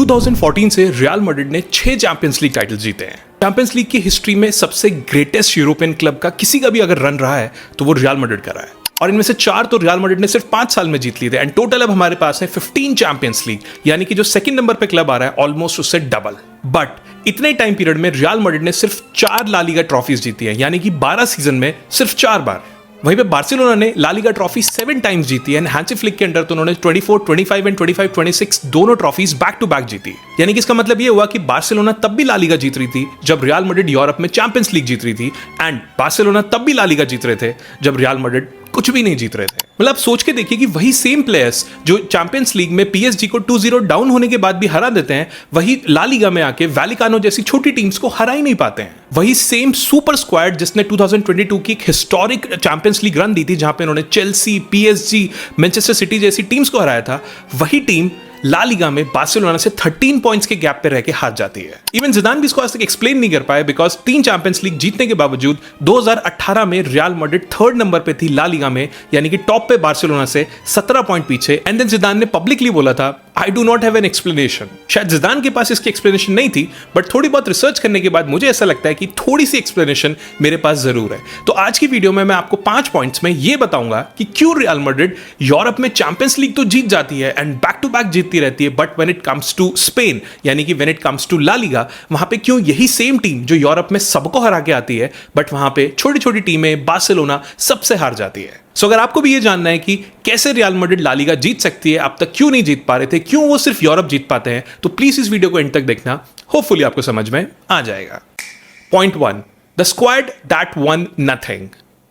2014 से Real Madrid ने 6 champions league title जीते हैं। चैंपियंस लीग की हिस्ट्री में सबसे ग्रेटेस्ट यूरोपियन क्लब का किसी का भी अगर रन रहा है तो वो रियल मैड्रिड का रहा है, और इनमें से 4 तो रियल मैड्रिड ने सिर्फ 5 साल में जीत लिए थे। एंड टोटल अब हमारे पास है 15 चैंपियंस लीग, यानी कि जो सेकंड नंबर पे क्लब आ रहा है ऑलमोस्ट उससे डबल। बट इतने टाइम पीरियड में रियल मैड्रिड ने सिर्फ 4 ला लीगा ट्रॉफीज जीती है, यानी कि 12 सीजन में सिर्फ 4 बार। वहीं पे बार्सिलोना ने ला लीगा ट्रॉफी 7 टाइम्स जीती है, एंड हैंसी फ्लिक के अंडर तो उन्होंने 24, 25 एंड 25, 26 दोनों ट्रॉफीज बैक टू बैक जीती। यानी कि इसका मतलब ये हुआ कि बार्सिलोना तब भी ला लीगा जीत रही थी जब रियल मैड्रिड यूरोप में चैंपियंस लीग जीत रही थी, एंड बार्सिलोना तब भी ला लीगा जीत रहे थे जब रियल मैड्रिड कुछ भी नहीं जीत रहे थे। मतलब आप सोच के देखिए कि वही सेम प्लेयर्स जो चैंपियंस लीग में पीएसजी को 2-0 डाउन होने के बाद भी हरा देते हैं, वही ला लीगा में आके वैलिकानो जैसी छोटी टीम्स को हरा ही नहीं पाते हैं। वही सेम सुपर स्क्वाड जिसने 2022 की एक historic champions league run the थी, जहां पे उन्होंने चेल्सी, पीएसजी, मैनचेस्टर सिटी जैसी टीम्स को हराया था, वही टीम ला लीगा में बार्सिलोना से 13 पॉइंट्स के गैप पे रह के हार जाती है। इवन जिदान भी इसको आज तक एक्सप्लेन नहीं कर पाए, बिकॉज 3 चैंपियंस लीग जीतने के बावजूद 2018 में रियल मैड्रिड 3rd नंबर पे थी ला लीगा में, यानी कि टॉप पे बार्सिलोना से 17 पॉइंट पीछे। एंड देन जिदान ने पब्लिकली बोला था, I do not have an explanation. शायद जिदान के पास इसकी एक्सप्लेनेशन नहीं थी, बट थोड़ी बहुत रिसर्च करने के बाद मुझे ऐसा लगता है कि थोड़ी सी एक्सप्लेनेशन मेरे पास जरूर है। तो आज की वीडियो में मैं आपको 5 पॉइंट्स में ये बताऊंगा कि क्यों रियल मैड्रिड यूरोप में चैंपियंस लीग तो जीत जाती है एंड बैक टू बैक जीतती रहती है, but when it comes to Spain, यानी कि when it comes to La Liga, वहां पे क्यों यही सेम टीम जो यूरोप में सबको हरा के आती है, बट वहां पे छोटी छोटी टीमें बार्सिलोना सबसे हार जाती है। सो अगर आपको भी ये जानना है कि कैसे रियल मैड्रिड ला लीगा जीत सकती है, अब तक क्यों नहीं जीत पा रहे थे, क्यों वो सिर्फ यूरोप जीत पाते हैं, तो प्लीज इस वीडियो को एंड तक देखना, होपफुली आपको समझ में आ जाएगा। Point 1, the squad that one nothing.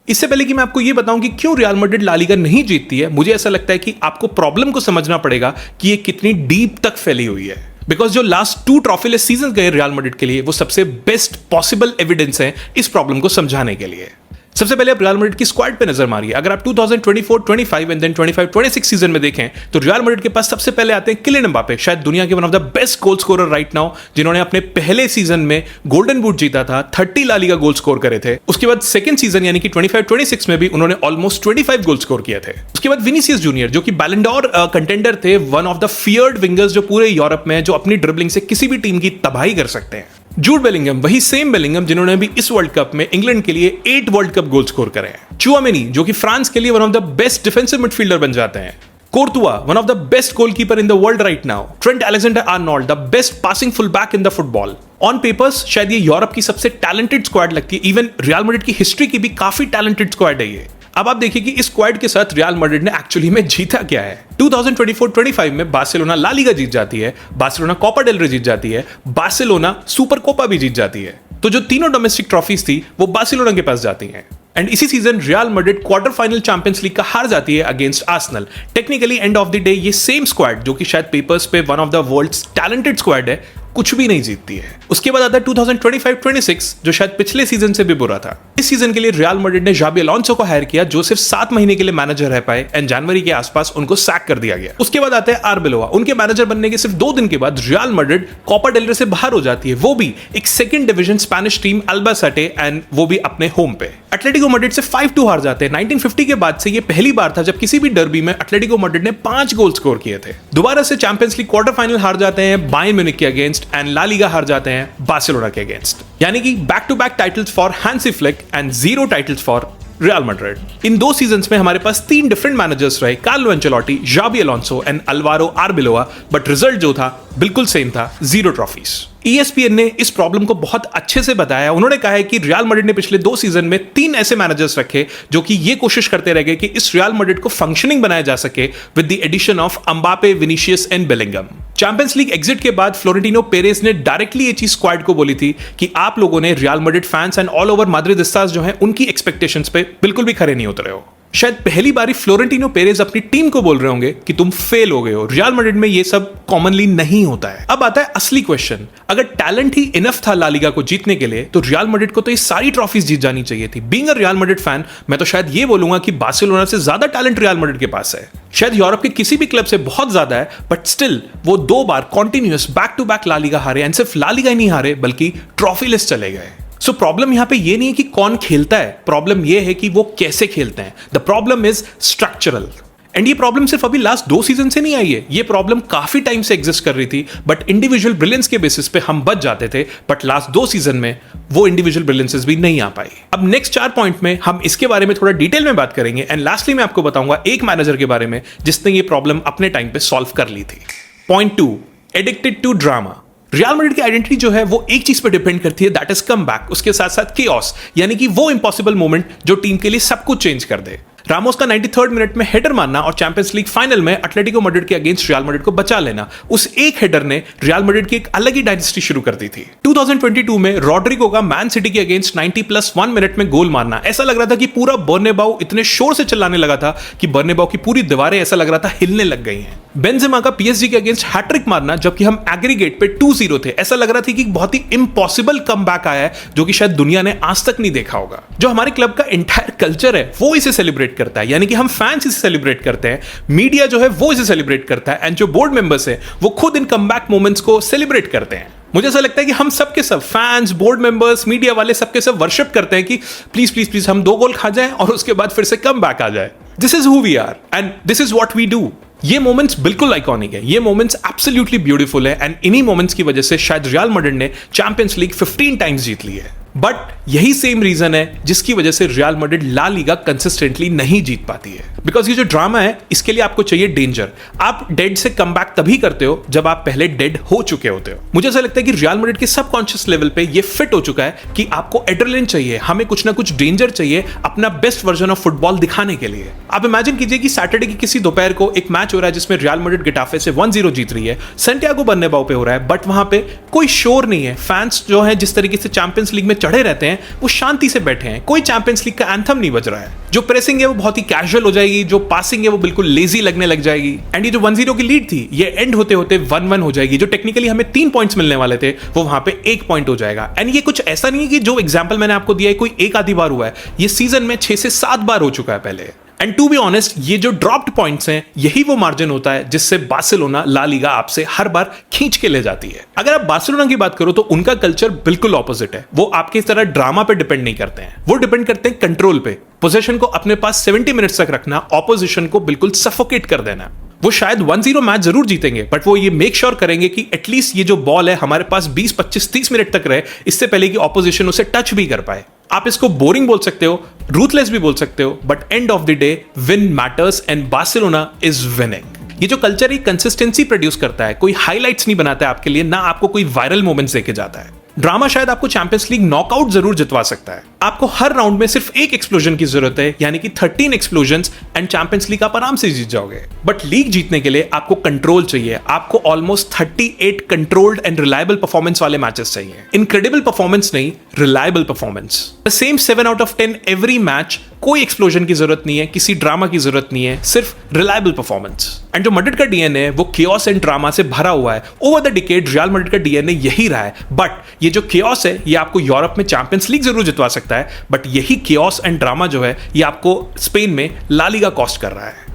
इससे पहले कि मैं आपको ये बताऊं कि क्यों रियल मैड्रिड ला लीगा नहीं जीतती है, मुझे ऐसा लगता है कि आपको प्रॉब्लम को समझना पड़ेगा कि ये कितनी डीप तक फैली हुई है। बिकॉज जो लास्ट 2 ट्रॉफीलेस सीजन गए रियल मैड्रिड के लिए, वो सबसे बेस्ट पॉसिबल एविडेंस है इस प्रॉब्लम को समझाने के लिए। सबसे पहले आप रियल मैड्रिड की स्क्वाड पे नजर मारिए। अगर आप 2024, 25 एंड देन 25, 26 सीजन में देखें तो रियल मैड्रिड के पास सबसे पहले आते हैं किलियन एम्बापे, शायद दुनिया के one of the best goal scorer right now, जिन्होंने अपने पहले सीजन में गोल्डन बूट जीता था, 30 ला लीगा गोल स्कोर करे थे। उसके बाद सेकंड सीजन यानी कि 25, 26 में भी उन्होंने ऑलमोस्ट 25 गोल स्कोर किए थे। उसके बाद विनीसियस जूनियर, जो कि बैलन डॉर कंटेंडर थे, one of the feared wingers जो पूरे यूरोप में, जो अपनी ड्रिबलिंग से किसी भी टीम की तबाही कर सकते हैं। जूड बेलिंगम, वही सेम बेलिंगम जिन्होंने भी इस वर्ल्ड कप में इंग्लैंड के लिए 8 वर्ल्ड कप गोल स्कोर करे हैं। चुआमेनी, जो कि फ्रांस के लिए one of the best defensive midfielder बन जाते हैं। Courtois, one of the best goalkeeper in the world right now. Trent Alexander-Arnold, the best passing full back in the football. On papers शायद ये Europe की सबसे talented squad लगती है, even real Madrid की हिस्ट्री की भी काफी टैलेंटेड स्क्वाड है ये। अब आप देखिए कि इस स्क्वाड के साथ रियल मैड्रिड ने एक्चुअली में जीता क्या है। 2024-25 में बार्सिलोना ला लीगा जीत जाती है, बार्सिलोना कोपा डेल रे जीत जाती है, बार्सिलोना सुपर कोपा भी जीत जाती है। तो जो तीनों डोमेस्टिक ट्रॉफीज थी वो बार्सिलोना के पास जाती हैं। एंड इसी season Real Madrid quarter final Champions League का हार जाती है against Arsenal. Technically end of the day ये सेम स्क्वाड, जो कि शायद पेपर्स पे one of the world's talented squad है, कुछ भी नहीं जीतती है। उसके बाद आता है 2025-26, जो शायद पिछले सीजन से भी बुरा था। इस सीजन के लिए रियल मैड्रिड ने जाबी अलोंसो को हायर किया, जो सिर्फ 7 महीने के लिए मैनेजर रह पाए, एंड जनवरी के आसपास उनको सैक कर दिया गया। उसके बाद आते हैं आर्बेलोआ। उनके मैनेजर बनने के सिर्फ 2 दिन के बाद रियल मैड्रिड कोपा डेल रे से बाहर हो जाती है, वो भी एक second division Spanish team Albacete, and वो भी अपने होम पे। एटलेटिको मैड्रिड से 5-2 हार जाते हैं। 1950 के बाद से ये पहली बार था जब किसी भी डर्बी में एटलेटिको मैड्रिड ने 5 गोल स्कोर किए थे। दोबारा से चैंपियंस लीग क्वार्टर फाइनल हार जाते हैं बायर्न म्यूनिख के अगेंस्ट, एंड ला लीगा हार जाते हैं बार्सिलोना के अगेंस्ट। यानी कि back to back titles for Hansi Flick and 0 titles for Real Madrid. इन 2 सीजन्स में हमारे पास 3 डिफरेंट मैनेजर्स रहे, Carlo Ancelotti, Xabi Alonso and Alvaro Arbeloa, but result जो था बिल्कुल सेम था, 0 ट्रॉफीज। ESPN ने इस प्रॉब्लम को बहुत अच्छे से बताया। उन्होंने कहा है कि रियल मैड्रिड ने पिछले 2 सीजन में 3 ऐसे मैनेजर्स रखे जो कि ये कोशिश करते रह गए कि इस रियल मैड्रिड को फंक्शनिंग बनाया जा सके with the addition of Mbappe, Vinicius and Bellingham. Champions League exit के बाद फ्लोरेंटिनो पेरेज ने डायरेक्टली ये चीज स्क्वाड को बोली थी कि आप लोगों ने Real Madrid fans and all over Madridistas जो हैं उनकी एक्सपेक्टेशंस पे बिल्कुल भी खरे नहीं उतरे हो। शायद पहली बारी फ्लोरेंटिनो पेरेज अपनी टीम को बोल रहे होंगे कि तुम फेल हो गए हो। रियल मैड्रिड में ये सब कॉमनली नहीं होता है। अब आता है असली क्वेश्चन, अगर टैलेंट ही इनफ था ला लीगा को जीतने के लिए, तो रियल मैड्रिड को तो ये सारी ट्रॉफीज जीत जानी चाहिए थी। Being a real Madrid fan, मैं तो शायद ये बोलूंगा कि बार्सिलोना से ज्यादा टैलेंट रियल मैड्रिड के पास है। शायद यूरोप के किसी भी क्लब से बहुत ज्यादा है, बट स्टिल वो 2 बार continuous back to back La Liga हारे, एंड सिर्फ ला लीगा ही नहीं हारे बल्कि ट्रॉफी लिस्ट चले गए। सो प्रॉब्लम यहां पे ये नहीं है कि कौन खेलता है, प्रॉब्लम ये है कि वो कैसे खेलते हैं। The problem is structural. And ये प्रॉब्लम सिर्फ अभी लास्ट 2 सीजन से नहीं आई है, ये प्रॉब्लम काफी टाइम से एग्जिस्ट कर रही थी, बट इंडिविजुअल ब्रिलियंस के बेसिस पे हम बच जाते थे, बट लास्ट 2 सीजन में वो इंडिविजुअल ब्रिलियंसेस भी नहीं आ पाई। अब नेक्स्ट 4 पॉइंट में हम इसके बारे में थोड़ा डिटेल में बात करेंगे, एंड लास्टली मैं आपको बताऊंगा एक मैनेजर के बारे में जिसने ये प्रॉब्लम अपने टाइम पे सॉल्व कर ली थी। Point 2, addicted to drama. Real Madrid की आइडेंटिटी जो है वो एक चीज पे डिपेंड करती है, दैट इज कम बैक, उसके साथ साथ केओस, यानी कि वो इंपॉसिबल मोमेंट जो टीम के लिए सब कुछ चेंज कर दे। रामोस का 93rd मिनट में हेडर मारना और चैंपियंस लीग फाइनल में एटलेटिको मैड्रिड के अगेंस्ट रियल मैड्रिड को बचा लेना, उस एक हेडर ने रियल मैड्रिड की एक अलग ही डायनेस्टी शुरू कर दी थी। 2022 में रॉड्रिगो का मैन सिटी के अगेंस्ट 90+1 मिनट में गोल मारना, ऐसा लग रहा था कि पूरा बर्नेबाउ इतने शोर से चिल्लाने लगा था कि बर्नेबाउ की पूरी दीवारें ऐसा लग रहा था हिलने लग गई हैं। बेंजेमा का पीएसजी के अगेंस्ट हैट्रिक मारना, जबकि हम एग्रीगेट पे 2-0 थे, ऐसा लग रहा था कि बहुत ही इम्पॉसिबल कमबैक आया है जो कि शायद दुनिया ने आज तक नहीं देखा होगा। जो हमारे क्लब का एंटायर कल्चर है वो इसे सेलिब्रेट करता है, यानी कि हम फैंस इसे सेलिब्रेट करते हैं, मीडिया जो है वो इसे सेलिब्रेट करता है, एंड जो बोर्ड मेंबर्स हैं वो खुद इन कमबैक मोमेंट्स को सेलिब्रेट करते हैं। मुझे ऐसा लगता है कि हम सब के सब फैंस, बोर्ड मेंबर्स, मीडिया वाले सबके सब वर्शिप करते हैं कि प्लीज प्लीज प्लीज हम 2 गोल खा जाएं और उसके बाद फिर से कम बैक आ जाए। This is who we are and this is what we do. ये मोमेंट्स बिल्कुल आइकॉनिक है, ये मोमेंट्स एब्सोल्युटली ब्यूटीफुल है, एंड इन्हीं मोमेंट्स की वजह से शायद रियल मैड्रिड ने चैंपियंस लीग 15 टाइम्स जीत ली है। बट यही सेम रीजन है जिसकी वजह से Real Madrid La Liga consistently नहीं जीत पाती है, बिकॉज ये जो ड्रामा है इसके लिए आपको चाहिए डेंजर। आप डेड से कम बैक तभी करते हो जब आप पहले डेड हो चुके होते हो। मुझे ऐसा लगता है कि रियल मैड्रिड के सबकॉन्शियस लेवल पे ये फिट हो चुका है कि आपको एड्रेनलिन चाहिए, हमें कुछ ना कुछ डेंजर चाहिए अपना बेस्ट वर्जन ऑफ फुटबॉल दिखाने के लिए। आप इमेजिन कीजिए कि सैटरडे की किसी दोपहर को एक मैच हो रहा है जिसमें रियल मैड्रिड गेटाफे से 1-0 जीत रही है, सैंटियागो बर्नाब्यू पे हो रहा है, बट वहां पे कोई शोर नहीं है, फैंस जो है जिस तरीके से चैंपियंस लीग में चढ़े रहते हैं वो शांति से बैठे हैं, कोई चैंपियंस लीग का एंथम नहीं बज रहा है। जो प्रेसिंग है वो बहुत ही कैजुअल हो जाएगी, जो पासिंग है वो बिल्कुल लेजी लगने लग जाएगी, एंड ये जो 1-0 की लीड थी ये एंड होते होते 1-1 हो जाएगी। जो टेक्निकली हमें 3 पॉइंट्स मिलने वाले थे वो वहां पे 1 पॉइंट हो जाएगा। एंड ये कुछ ऐसा नहीं है कि जो एग्जांपल मैंने आपको दिया है कोई एक आधी बार हुआ है, ये सीजन में 6 से 7 बार हो चुका है पहले। एंड टू बी ऑनेस्ट, ये जो ड्रॉप्ड पॉइंट्स हैं यही वो मार्जिन होता है जिससे बार्सिलोना ला लीगा आपसे हर बार खींच के ले जाती है। अगर आप बार्सिलोना की बात करो तो उनका कल्चर बिल्कुल ऑपोजिट है। वो आपके इस तरह ड्रामा पे डिपेंड नहीं करते हैं, वो डिपेंड करते हैं कंट्रोल पे, पोजीशन को अपने पास 70 मिनट्स तक रखना, ऑपोजिशन को बिल्कुल सफोकेट कर देना। वो शायद 1-0 मैच जरूर जीतेंगे, बट वो ये मेक श्योर करेंगे कि एटलीस्ट ये जो बॉल है हमारे पास 20, 25, 30 मिनट तक रहे, इससे पहले कि ऑपोजिशन उसे टच भी कर पाए। आप इसको बोरिंग बोल सकते हो, रूथलेस भी बोल सकते हो, but and of the day win matters and Barcelona is winning. ये जो कल्चर है कंसिस्टेंसी प्रोड्यूस करता है, कोई हाइलाइट्स नहीं बनाता है आपके लिए, ना आपको कोई वायरल मोमेंट्स देके जाता है। ड्रामा शायद आपको चैंपियंस लीग नॉकआउट जरूर जितवा सकता है, आपको हर राउंड में सिर्फ एक एक्सप्लोजन की जरूरत है, यानी कि 13 एक्सप्लोजंस एंड चैंपियंस लीग आप आराम से जीत जाओगे। बट लीग जीतने के लिए आपको कंट्रोल चाहिए, आपको almost 38 controlled and reliable performance वाले मैचेस चाहिए। इनक्रेडिबल परफॉर्मेंस नहीं, reliable performance. The same 7 out of 10 every match, कोई एक्सप्लोजन की जरूरत नहीं है, किसी ड्रामा की जरूरत नहीं है, सिर्फ रिलायबल परफॉर्मेंस। एंड जो मैड्रिड का डीएनए वो केओस एंड ड्रामा से भरा हुआ है। Over the decade real Madrid का डीएनए यही रहा है, बट ये जो केओस है ये आपको यूरोप में चैंपियंस लीग जरूर जितवा सकता है, बट यही केओस एंड ड्रामा जो है ये आपको स्पेन में ला लीगा कॉस्ट कर रहा है।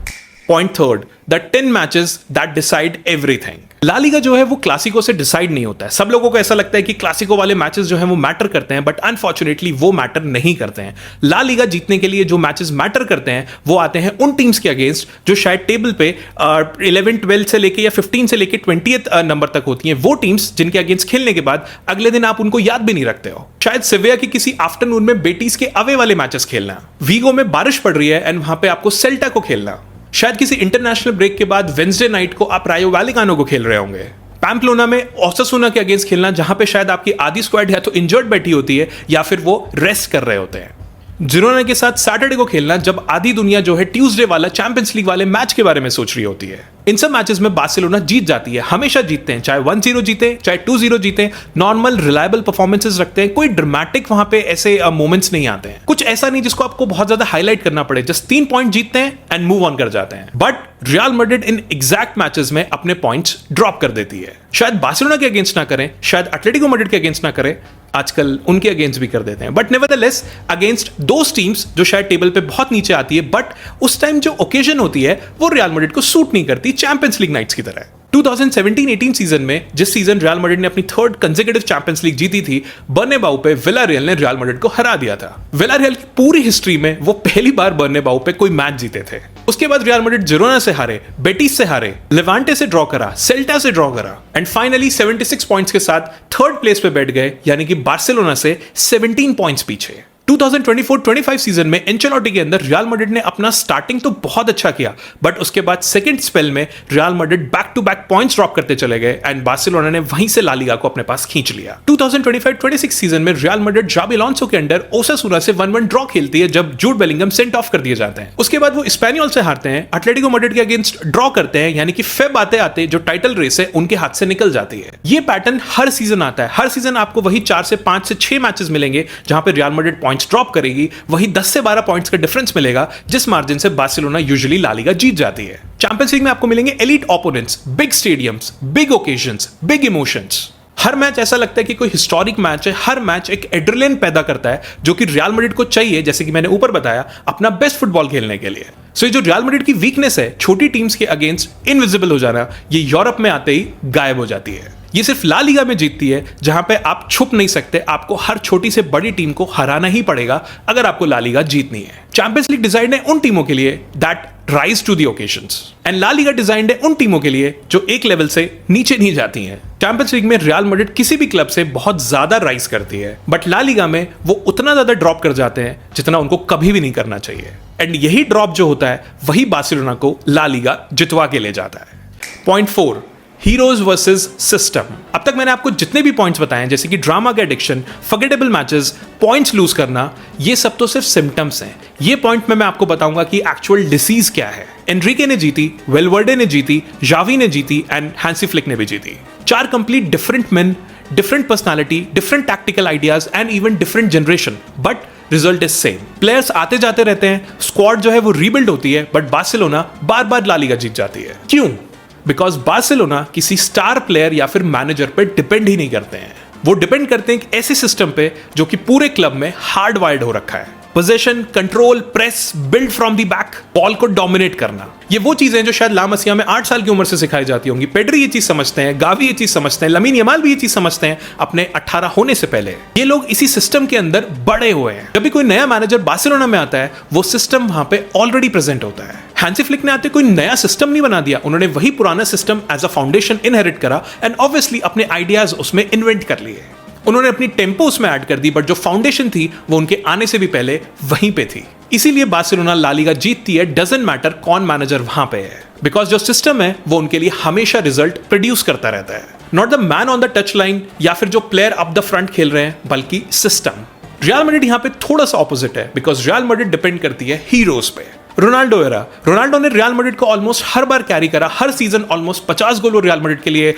Point 3, the 10 matches that decide everything. La Liga जो है वो क्लासिको से डिसाइड नहीं होता है। सब लोगों को ऐसा लगता है कि क्लासिको वाले मैचेस जो है वो मैटर करते हैं, बट अनफॉर्चुनेटली वो मैटर नहीं करते हैं। ला लीगा जीतने के लिए जो मैचेस मैटर करते हैं वो आते हैं उन टीम्स के अगेंस्ट जो शायद टेबल पे 11, 12 से लेके या 15 से लेके 20th नंबर तक होती हैं। वो टीम्स जिनके अगेंस्ट खेलने के बाद अगले दिन आप उनको याद भी नहीं रखते हो। शायद सेविया की किसी आफ्टरनून में बेटीज के अवे वाले मैचेस खेलना, वीगो में बारिश पड़ रही है एंड वहां पे आपको सेल्टा को खेलना, शायद किसी इंटरनेशनल ब्रेक के बाद वेंसडे नाइट को आप रायो वैलेकानो को खेल रहे होंगे, पैम्पलोना में ओसासुना के अगेंस्ट खेलना जहां पे शायद आपकी आधी स्क्वाड या तो इंजर्ड बैठी होती है या फिर वो रेस्ट कर रहे होते हैं, जिरोना के साथ सैटरडे को खेलना जब आधी दुनिया जो है ट्यूसडे वाला चैंपियंस लीग वाले मैच के बारे में सोच रही होती है। इन सब मैचेस में बार्सिलोना जीत जाती है, हमेशा जीतते हैं, चाहे 1-0 जीते चाहे 2-0 जीते, नॉर्मल रिलायबल परफॉर्मेंसेस रखते हैं, कोई ड्रामेटिक वहां पे ऐसे मोमेंट्स नहीं आते हैं, कुछ ऐसा नहीं जिसको आपको बहुत ज्यादा हाईलाइट करना पड़े, जस्ट 3 पॉइंट जीतते हैं एंड मूव ऑन कर जाते हैं। But Real Madrid in exact matches में अपने पॉइंट्स ड्रॉप कर देती है। शायद बार्सिलोना के अगेंस्ट ना करें, शायद एटलेटिको मैड्रिड के अगेंस्ट ना करें, आजकल उनके अगेंस्ट भी कर देते हैं, but nevertheless against those teams जो शायद टेबल पे बहुत नीचे आती है, बट उस टाइम जो ओकेजन होती है वो रियल मैड्रिड को सूट नहीं करती चैंपियंस लीग नाइट्स की तरह। 2017-18 सीजन में, जिस सीजन रियल मैड्रिड ने अपनी थर्ड कंसेक्यूटिव चैंपियंस लीग जीती थी, बर्नेबाउ पे विलारियल ने रियल मैड्रिड को हरा दिया था। विलारियल की पूरी हिस्ट्री में वो पहली बार बर्नेबाउ पे कोई मैच जीते थे। उसके बाद रियल मैड्रिड जिरोना से हारे, बेटिस से हारे, लेवांटे से ड्रॉ करा, सेल्टा से ड्रॉ करा एंड फाइनली 76 पॉइंट्स के साथ थर्ड प्लेस पे बैठ गए, यानी कि बार्सिलोना से 17 पॉइंट्स पीछे। 2024-25 सीजन में एंचेलोटी के अंदर रियल मैड्रिड ने अपना स्टार्टिंग तो बहुत अच्छा किया, बट उसके बाद सेकंड स्पेल में Real Madrid back to back points drop करते चले गए एंड बार्सिलोना ने वहीं से ला लीगा को अपने पास खींच लिया। 2025-26 सीजन में रियल मैड्रिड जाबी अलोंसो के अंडर ओसासुना से 1-1 ड्रॉ खेलती है जब जूड बेलिंगम सेंट ऑफ कर दिए जाते हैं। उसके बाद वो स्पेनियोल से हारते हैं, एटलेटिको मैड्रिड के अगेंस्ट ड्रॉ करते हैं, यानी कि फेब आते आते जो टाइटल रेस है उनके हाथ से निकल जाती है। ये पैटर्न हर सीजन आता है, हर सीजन आपको वही 4 से 5 से 6 मैचेस मिलेंगे जहां पे रियल मैड्रिड पॉइंट्स ड्रॉप करेगी, वही 10 से 12 पॉइंट्स का डिफरेंस मिलेगा जिस मार्जिन से बार्सिलोना यूजुअली ला लीगा जीत जाती है। चैंपियंस लीग में आपको मिलेंगे elite opponents, big stadiums, big occasions, big emotions. हर मैच ऐसा लगता है कि कोई हिस्टोरिक मैच है, हर मैच एक एड्रेनलिन पैदा करता है जो कि रियल मैड्रिड को चाहिए, जैसे कि मैंने ऊपर बताया, अपना बेस्ट फुटबॉल खेलने के लिए। सो ये जो रियल मैड्रिड की वीकनेस है, छोटी टीम्स के अगेंस्ट इनविजिबल हो जाना, ये यूरोप में आते ही गायब हो जाती है। ये सिर्फ ला लीगा में जीतती है जहां पे आप छुप नहीं सकते, आपको हर छोटी से बड़ी टीम को हराना ही पड़ेगा अगर आपको ला लीगा जीतनी है। चैंपियंस लीग डिजाइन है उन टीमों के लिए that rise to the occasions and La Liga designed है उन टीमों के लिए जो एक लेवल से नीचे नहीं जाती हैं। चैंपियंस लीग में रियल मैड्रिड किसी भी क्लब से बहुत ज्यादा राइज करती है, बट ला लीगा में वो उतना ज्यादा ड्रॉप कर जाते हैं जितना उनको कभी भी नहीं करना चाहिए। एंड यही ड्रॉप जो होता है वही बार्सिलोना को ला लीगा जितवा के ले जाता है। Point 4, heroes versus system. अब तक मैंने आपको जितने भी पॉइंट्स बताए हैं, जैसे कि ड्रामा का addiction, forgettable matches, points lose करना, ये सब तो सिर्फ सिम्टम्स हैं। ये पॉइंट में मैं आपको बताऊंगा कि एक्चुअल डिसीज क्या है। एनरिके ने जीती, वेलवर्डे ने जीती, जावी ने जीती एंड हैंसी फ्लिक ने भी जीती। 4 complete different main, different personality, different tactical ideas and even different generation, but result is same. Players आते जाते रहते हैं, स्क्वाड जो है वो रीबिल्ड होती है, बट बार्सिलोना बार बार ला लीगा जीत जाती है। क्यों? बिकॉज बार्सिलोना किसी स्टार प्लेयर या फिर मैनेजर पे डिपेंड ही नहीं करते हैं। वो डिपेंड करते हैं एक ऐसे सिस्टम पे जो कि पूरे क्लब में हार्ड वायर्ड हो रखा है। Position, control, press, build from the back, ball को डोमिनेट करना, ये वो चीजें जो शायद ला मसिया में 8 साल की उम्र से सिखाई जाती होंगी। पेड्री ये चीज समझते हैं, गावी ये चीज समझते हैं, लमीन यमाल भी ये चीज समझते हैं अपने 18 होने से पहले। ये लोग इसी सिस्टम के अंदर बड़े हुए हैं। जब भी कोई नया मैनेजर बार्सिलोना में आता है, वो सिस्टम वहां पे ऑलरेडी प्रेजेंट होता है। हैंसी फ्लिक ने आते कोई नया सिस्टम नहीं बना दिया, उन्होंने वही पुराना system as a foundation inherit करा एंड ऑब्वियसली अपने आइडियाज उसमें इन्वेंट कर लिए। उन्होंने अपनी टेम्पो उसमें ऐड कर दी, बट जो फाउंडेशन थी वो उनके आने से भी पहले वहीं पे थी। इसीलिए बार्सिलोना ला लीगा जीतती है, डजंट मैटर कौन मैनेजर वहां पे है, बिकॉज जो सिस्टम है वो उनके लिए हमेशा रिजल्ट प्रोड्यूस करता रहता है। Not the man on the touch line या फिर जो प्लेयर अप द फ्रंट खेल रहे हैं, बल्कि सिस्टम। रियल मैड्रिड यहां पे थोड़ा सा ऑपोजिट है, बिकॉज रियल मैड्रिड डिपेंड करती है हीरोज पे। रोनाल्डो एरा, रोनाल्डो ने रियल मैड्रिड को ऑलमोस्ट हर बार कैरी करा, हर सीजन ऑलमोस्ट 50 गोल वो रियल मैड्रिड के लिए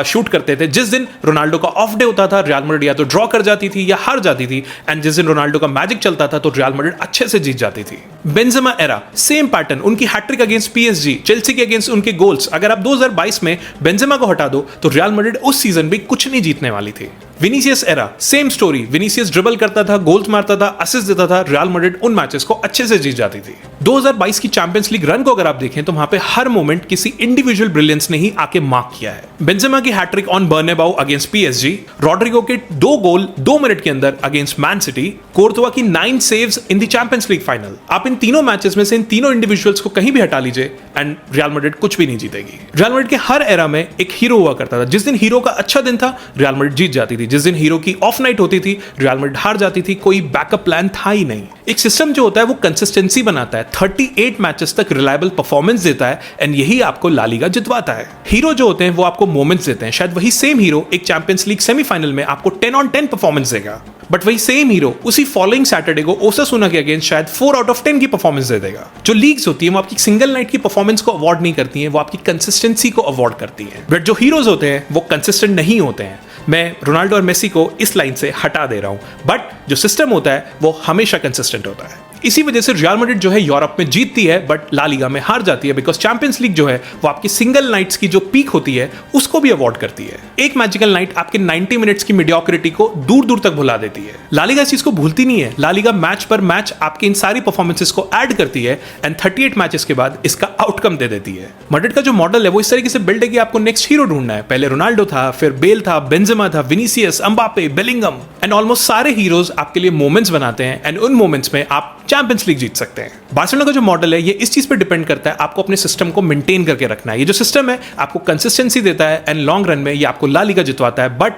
शूट करते थे। जिस दिन रोनाल्डो का ऑफ डे होता था, रियल मैड्रिड या तो ड्रॉ कर जाती थी या हार जाती थी, एंड जिस दिन रोनाल्डो का मैजिक चलता था तो रियल मैड्रिड अच्छे से जीत जाती थी। बेंजेमा एरा, सेम पैटर्न, उनकी हैट्रिक अगेंस्ट पीएसजी, चेल्सी के अगेंस्ट उनके गोल्स। अगर आप 2022 में बेंजेमा को हटा दो तो रियल मैड्रिड उस सीजन भी कुछ नहीं जीतने वाली थी। Vinicius era, same story, Vinicius dribble करता था, गोल्स मारता था, असिस्ट देता था, रियल मैड्रिड उन मैचेस को अच्छे से जीत जाती थी। 2022 की चैंपियंस लीग रन को अगर आप देखें तो वहां पे हर मोमेंट किसी इंडिविजुअल ब्रिलियंस ने ही आके मार्क किया है। बेंजेमा की hattrick on Bernabeu against PSG, Rodrigo के 2 गोल 2 मिनट के अंदर अगेंस्ट मैन सिटी, कोर्तुआ की 9 saves in the champions league final. आप इन तीनों मैचेस में से इन तीनों इंडिविजुअल्स को कहीं भी हटा लीजिए एंड रियल मैड्रिड कुछ भी नहीं जीतेगी। रियल मैड्रिड के हर एरा में एक हीरो हुआ करता था। जिस दिन हीरो का अच्छा दिन था, रियल मैड्रिड जीत जाती थी। जिस दिन हीरो की ऑफ नाइट होती थी, रियल मैड्रिड हार जाती थी। कोई बैकअप प्लान था ही नहीं। एक सिस्टम जो होता है वो कंसिस्टेंसी बनाता है, 38 मैचेस तक रिलायबल परफॉर्मेंस देता है एंड यही आपको ला लीगा जितवाता है। हीरो जो होते हैं वो आपको मोमेंट्स देते हैं। शायद वही सेम हीरो एक चैंपियंस लीग सेमीफाइनल में आपको 10 on 10 परफॉर्मेंस देगा, बट वही सेम हीरो उसी फॉलोइंग सैटरडे को ओसासुना के अगेंस्ट शायद 4 out of 10 की परफॉर्मेंस दे देगा। जो लीग्स होती है वो आपकी सिंगल नाइट की परफॉर्मेंस को अवॉर्ड नहीं करती हैं, वो आपकी कंसिस्टेंसी को अवॉर्ड करती हैं। बट जो हीरोज होते हैं वो कंसिस्टेंट नहीं होते हैं। मैं रोनाल्डो और मेसी को इस लाइन से हटा दे रहा हूं, बट जो सिस्टम होता है वो हमेशा कंसिस्टेंट होता है। इसी वजह से रियल मैड्रिड जो है यूरोप में जीतती है बट ला लीगा में हार जाती है, बिकॉज चैंपियंस लीग जो है वो आपकी सिंगल नाइट्स की जो पीक होती है उसको भी अवॉइड करती है। एक मैजिकल नाइट आपके 90 मिनट्स की मीडियोक्रिटी को दूर दूर तक भुला देती है। ला लीगा इस चीज को भूलती नहीं है। ला लीगा मैच पर मैच आपके इन सारी परफॉर्मेंसेस को ऐड करती है एंड 38 मैचेस के बाद इसका आउटकम दे देती है। मैड्रिड का जो मॉडल है वो इस तरीके से बिल्ड है कि आपको नेक्स्ट हीरो ढूंढना है। पहले रोनाल्डो था, फिर बेल था, बेंजेमा था, Vinicius, Mbappe, Bellingham and almost सारे हीरोज आपके लिए मोमेंट्स बनाते हैं एंड उन मोमेंट्स में आप चैंपियंस लीग जीत सकते हैं। बार्सिलोना का जो मॉडल है ये इस चीज पर डिपेंड करता है, आपको अपने सिस्टम को मेंटेन करके रखना है। ये जो सिस्टम है आपको कंसिस्टेंसी देता है एंड लॉन्ग रन में ये आपको ला लीगा जितवाता है, बट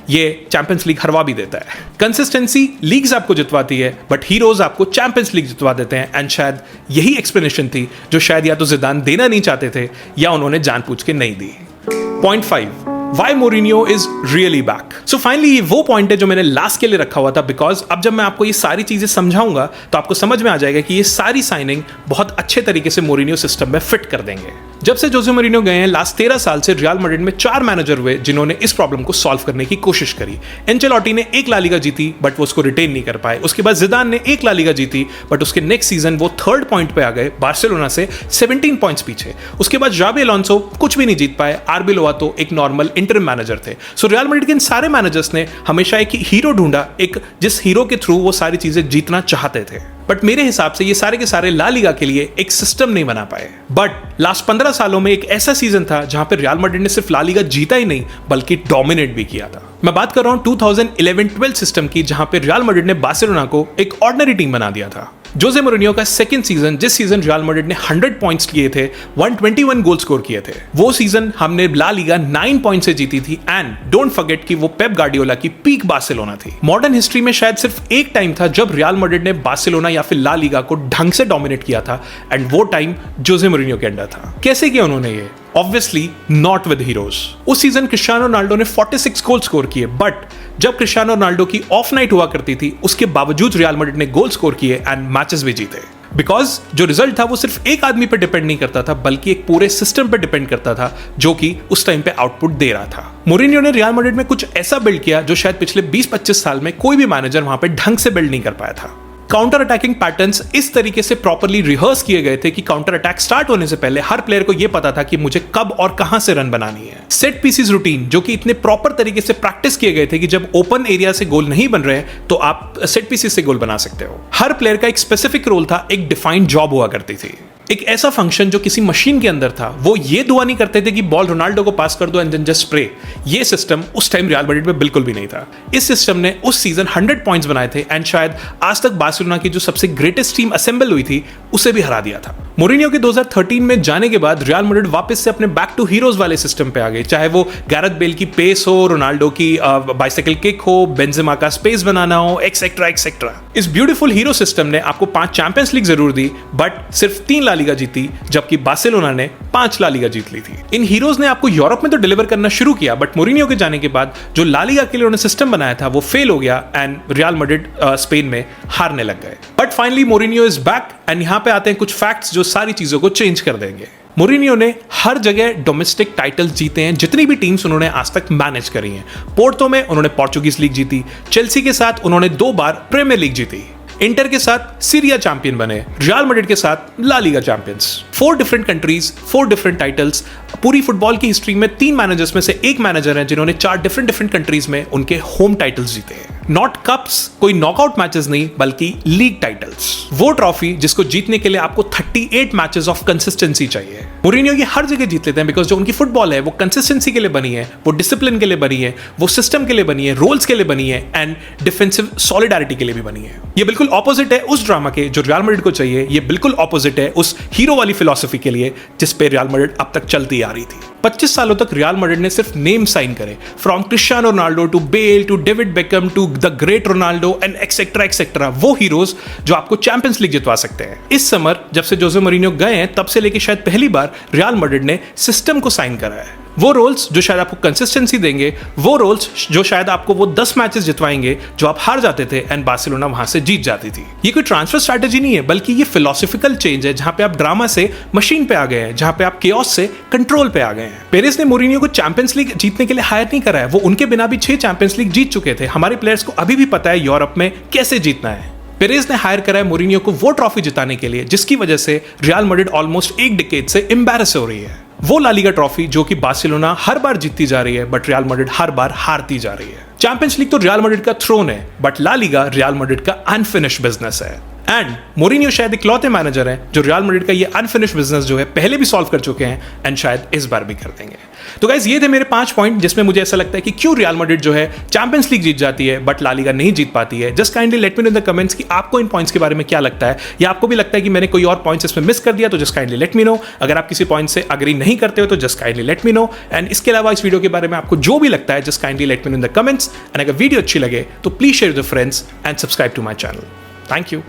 ये चैंपियंस लीग हरवा भी देता है। कंसिस्टेंसी लीग्स आपको जितवाती है बट हीरोज आपको चैंपियंस लीग जितवा देते हैं एंड शायद यही एक्सप्लेनेशन थी जो शायद या तो जिदान देना नहीं चाहते थे या उन्होंने जानबूझ के नहीं दी। Point 5, Why Mourinho is really back? So finally ये वो पॉइंट है जो मैंने लास्ट के लिए रखा हुआ था, बिकॉज अब जब मैं आपको ये सारी चीजें समझाऊंगा तो आपको समझ में आ जाएगा कि ये सारी साइनिंग बहुत अच्छे तरीके से मोरिनियो सिस्टम में फिट कर देंगे। जब से जोसे मोरिनियो गए हैं लास्ट 13 साल से रियल मैड्रिड में 4 मैनेजर हुए जिन्होंने इस प्रॉब्लम को सॉल्व करने की कोशिश करी। एंचेलोटी ने 1 ला लीगा जीती बट वो उसको रिटेन नहीं कर पाए। उसके बाद जिदान ने 1 ला लीगा जीती बट उसके नेक्स्ट सीजन वो 3rd पॉइंट पे आ गए बार्सिलोना से 17 पॉइंट्स पीछे। उसके बाद जावी अलोंसो कुछ भी नहीं जीत पाए। आरबी लोवातो एक नॉर्मल इंटरिम मैनेजर थे। सो रियल मैड्रिड के इन सारे मैनेजर्स ने हमेशा एक हीरो ढूंढा, एक जिस हीरो के थ्रू वो सारी चीजें जीतना चाहते थे। बट मेरे हिसाब से ये सारे के सारे ला लीगा के लिए एक सिस्टम नहीं बना पाए। बट लास्ट 15 सालों में एक ऐसा सीजन था जहां पे रियल मैड्रिड ने सिर्फ ला लीगा जीता ही नहीं बल्कि डोमिनेट भी किया था। मैं बात कर रहा हूं 2011-12 सिस्टम की, जहां पे रियल मैड्रिड ने बार्सिलोना को एक ऑर्डिनरी टीम बना दिया था। जोसे मोरिनियो का सेकंड सीजन, जिस सीजन रियल मैड्रिड ने 100 पॉइंट्स लिए थे, 121 गोल स्कोर किए थे, वो सीजन हमने ला लीगा 9 पॉइंट से जीती थी। एंड डोंट फॉरगेट कि वो पेप गार्डियोला की पीक बार्सिलोना थी। मॉडर्न हिस्ट्री में शायद सिर्फ एक टाइम था जब रियल मैड्रिड ने बार्सिलोना या फिर ला लीगा को ढंग से डोमिनेट किया था एंड वो टाइम जोसे मोरिनियो के अंडर था। कैसे किया उन्होंने ये? Obviously not with heroes. उस सीजन क्रिस्टियानो रोनाल्डो ने 46 गोल स्कोर किए, बट जब क्रिस्टियानो रोनाल्डो की ऑफ नाइट हुआ करती थी उसके बावजूद रियल मैड्रिड ने गोल स्कोर किए एंड मैचेस भी जीते। बिकॉज जो रिजल्ट था वो सिर्फ एक आदमी पे डिपेंड नहीं करता था बल्कि एक पूरे सिस्टम पे डिपेंड करता था जो कि उस टाइम पे आउटपुट दे रहा था। मोरिनियो ने रियल मैड्रिड में कुछ ऐसा बिल्ड किया जो शायद पिछले 20-25 साल में कोई भी मैनेजर वहां पे ढंग से बिल्ड नहीं कर पाया था। काउंटर अटैकिंग पैटर्न्स इस तरीके से प्रॉपर्ली रिहर्स किए गए थे कि काउंटर अटैक स्टार्ट होने से पहले हर प्लेयर को यह पता था कि मुझे कब और कहां से रन बनानी है। सेट पीसेस रूटीन जो कि इतने प्रॉपर तरीके से प्रैक्टिस किए गए थे कि जब ओपन एरिया से गोल नहीं बन रहे तो आप सेट पीसेस से गोल बना सकते हो। हर प्लेयर का एक स्पेसिफिक रोल था, एक डिफाइंड जॉब हुआ करती थी। एक ऐसा फंक्शन जो किसी मशीन के अंदर था। वो ये दुआ नहीं करते थे कि बॉल रोनाल्डो को पास कर दो एंड देन जस्ट स्प्रे। ये सिस्टम उस टाइम रियल मैड्रिड में बिल्कुल भी नहीं था। इस सिस्टम ने उस सीजन 100 पॉइंट्स बनाए थे एंड शायद आज तक बार्सिलोना की जो सबसे ग्रेटेस्ट टीम असेंबल हुई थी उसे भी हरा दिया था। मोरिनियो के 2013 में जाने के बाद रियल मैड्रिड वापस से अपने बैक टू हीरोज वाले सिस्टम पे आ गए, चाहे वो गैरेथ बेल की पेस हो, रोनाल्डो की बाइसाइकिल किक हो, बेंजेमा का स्पेस बनाना हो, एक्सेट्रा एक्सेट्रा। इस ब्यूटीफुल हीरो सिस्टम ने आपको 5 चैंपियंस लीग जरूर दी बट सिर्फ 3 ला लीगा जीती, जबकि बार्सिलोना ने 5 ला लीगा जीत ली थी। इन हीरोज ने आपको यूरोप में तो डिलीवर करना शुरू किया बट मोरिनियो के जाने के बाद जो ला लीगा के लिए उन्होंने सिस्टम बनाया था वो फेल हो गया एंड रियल मैड्रिड स्पेन में हारने लग गए। But finally Mourinho is back and यहां पे आते हैं कुछ फैक्ट्स जो सारी चीजों को चेंज कर देंगे। मोरिनियो ने हर जगह डोमेस्टिक टाइटल्स जीते हैं, जितनी भी टीम्स उन्होंने आज तक मैनेज करी हैं। पोर्टो में उन्होंने पोर्चुगीज लीग जीती, चेल्सी के साथ उन्होंने 2 बार प्रीमियर लीग जीती, इंटर के साथ सीरिया चैंपियन बने, रियल मैड्रिड के साथ La Liga champions. 4 different countries, 4 different titles. पूरी फुटबॉल की हिस्ट्री में 3 मैनेजर्स में से एक मैनेजर है जिन्होंने 4 डिफरेंट कंट्रीज में उनके होम टाइटल्स जीते हैं। नॉट कप्स, कोई नॉकआउट मैचेस नहीं बल्कि लीग टाइटल्स। वो ट्रॉफी जिसको जीतने के लिए आपको 38 मैचेस ऑफ कंसिस्टेंसी चाहिए। मोरिनियो ये हर जगह जीत लेते हैं बिकॉज जो उनकी फुटबॉल है वो कंसिस्टेंसी के लिए बनी है, वो डिसिप्लिन के लिए बनी है, वो सिस्टम के लिए बनी है, रोल्स के लिए बनी है एंड डिफेंसिव सॉलिडारिटी के लिए भी बनी है। ये बिल्कुल ऑपोजिट है उस ड्रामा के जो रियल मैड्रिड को चाहिए। ये बिल्कुल ऑपोजिट है उस हीरो वाली फिलॉसफी के लिए जिस पे रियल मैड्रिड अब तक चलती आ रही थी। 25 सालों तक रियल मैड्रिड ने सिर्फ नेम साइन करे, from Cristiano Ronaldo to Bale to David Beckham to the great Ronaldo and etcetera etcetera. वो हीरोज जो आपको चैंपियंस लीग जितवा सकते हैं। इस समर जब से जोसे मोरिनियो गए हैं तब से लेके शायद पहली बार रियल मैड्रिड ने सिस्टम को साइन करा है। वो रोल्स जो शायद आपको कंसिस्टेंसी देंगे, वो रोल्स जो शायद आपको वो 10 मैचेस जितवाएंगे जो आप हार जाते थे एंड बार्सिलोना वहां से जीत जाती थी। ये कोई ट्रांसफर स्ट्रैटेजी नहीं है बल्कि ये फिलोसॉफिकल चेंज है जहां पे आप ड्रामा से मशीन पे आ गए हैं, जहां पे आप केओस से कंट्रोल पे आ गए हैं। पेरेस ने मोरिनियो को चैंपियंस लीग जीतने के लिए हायर नहीं करा है, वो उनके बिना भी 6 चैंपियंस लीग जीत चुके थे। हमारे प्लेयर्स को अभी भी पता है यूरोप में कैसे जीतना है। पेरेज ने हायर करा है मोरिनियो को वो ट्रॉफी जिताने के लिए जिसकी वजह से रियल मैड्रिड ऑलमोस्ट एक डिकेड से एम्बैरस हो रही है। वो ला लीगा ट्रॉफी जो कि बार्सिलोना हर बार जीतती जा रही है बट रियल मैड्रिड हर बार हारती जा रही है। चैंपियंस लीग तो रियल मैड्रिड का थ्रोन है but La Liga Real Madrid का अनफिनिश्ड बिजनेस है। एंड मोरिनियो शायद इकलौते मैनेजर हैं जो रियल मैड्रिड का ये अनफिनिश्ड बिजनेस जो है पहले भी सॉल्व कर चुके हैं एंड शायद इस बार भी कर देंगे। तो गाइस ये थे मेरे 5 पॉइंट जिसमें मुझे ऐसा लगता है कि क्यों रियल मैड्रिड जो है चैंपियंस लीग जीत जाती है बट ला लीगा नहीं जीत पाती है। Just kindly let me know in the comments कि आपको इन पॉइंट्स के बारे में क्या लगता है, या आपको भी लगता है कि मैंने कोई और पॉइंट्स इसमें मिस कर दिया तो just kindly let me no. अगर आप किसी पॉइंट से अग्री नहीं करते हो तो just kindly let me no. And इसके अलावा इस वीडियो के बारे में आपको जो भी लगता है just kindly let me know in the comments. And अगर वीडियो अच्छी लगे तो please share with friends and subscribe to my channel. Thank you.